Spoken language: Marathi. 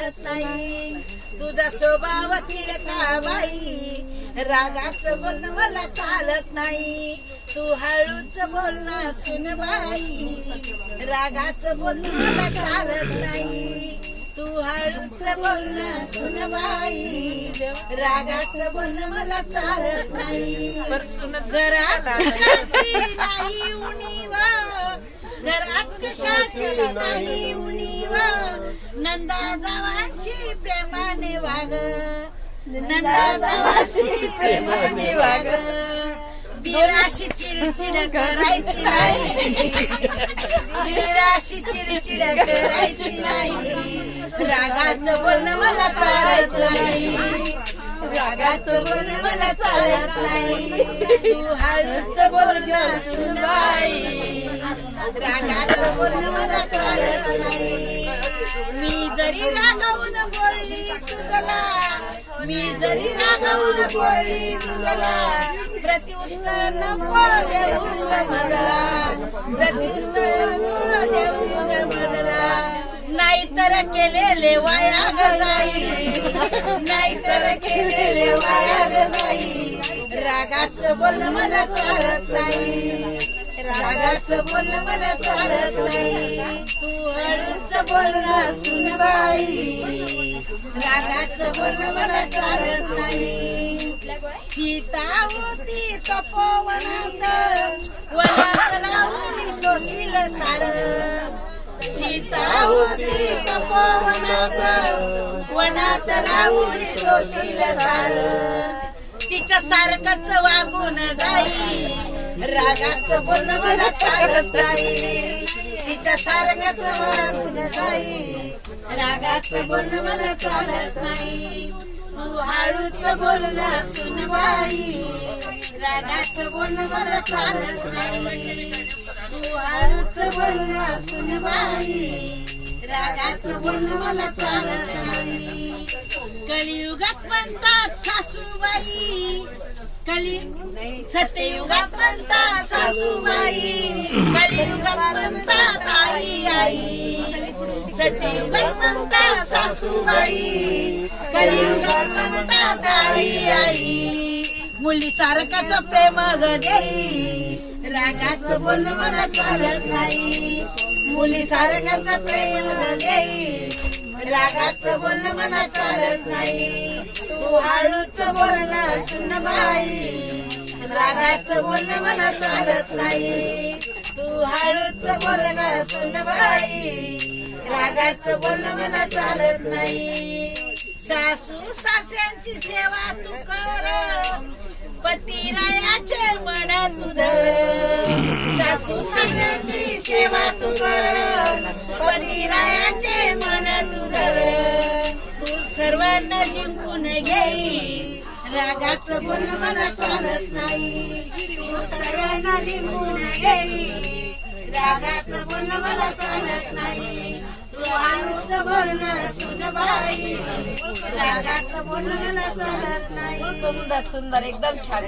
चालत नाही. तुझा स्वभाव तिडका बाई, रागाचं बोलणं मला चालत नाही. तू हळूच बोलणं सुन बाई, रागाचं बोलणं मला चालत नाही. तू हळूच बोलणं सुन बाई, रागाचं बोलणं मला चालत नाही. घरात कशाची नाही उणीव, घरात कशाची नाही उणीव, नंदा जावाची प्रेमाने वाग, नंदा जावाची प्रेमाने वाग. दिराशी चिडचिड करायची नाही, दिराशी चिडचिड करायची नाही. रागाचं बोलणं मला चालत नाही, रागाचं बोलणं मला चालत नाही. तू हळूच बोलणं सुन बाई, रागाचं बोलणं मला चालत नाही. मी जरी रागावून बोलली तुझला, मी जरी रागावून बोलली तुझला, प्रत्युत्तर नको देऊ ग मला, प्रत्युत्तर नको देऊ ग मला. नाहीतर केलेले वाया ग जाई, नाहीतर केलेले वाया ग जाई. रागाचं बोलणं मला चालत नाही, रागाचं बोलणं मला चालत नाही. तू हळूच बोलणं सुन बाई, रागाचं बोलणं मला चालत नाही. सीता होती तपोवनात, वनात राहून सोशील सार. सीता होती तपोवनात, वनात राहून सोशील सार. तिच्या सारखंच वागून जाई, रागाचं बोलणं मला चालत नाही. तिच्या सारखंच वागून जाई, रागाचं बोलणं मला चालत नाही. तू हळूच बोलणं सुन बाई, रागाचं बोलणं मला चालत नाही. तू हळूच बोलणं सुन बाई, रागाचं बोलणं मला चालत नाही. कलियुगात म्हणतात सासूबाई, सत्ययुगात म्हणतात सासूबाई, कलियुगात म्हणतात आई आई. सत्ययुगात म्हणतात सासूबाई, कलियुगात म्हणतात आई आई. मुली सारखाच प्रेम ग देई, रागाचं बोलणं मला चालत नाही. मुली सारखाच प्रेम ग देई, रागाचं बोलणं मला चालत नाही. तू हळूच बोलणं सुन बाई, रागाचं बोलणं मला चालत नाही. तू हळूच बोलणं सुन बाई, रागाचं बोलणं मला चालत नाही. सासू सासऱ्यांची सेवा तू कर, पतिरायाचे मन तू धर. सासू सासऱ्यांची सेवा तू कर, पतिरायाचे मन तू धर. तू सर्वांना जिंकून घेई, रागाचं बोलणं मला चालत नाही. तू सर्वांना जिंकून घेई, रागाचं बोलणं मला चालत नाही. तू हळूच बोलणं सुन बाई, रागाचं बोलणं मला चालत नाही. सुंदर सुंदर एकदम छान.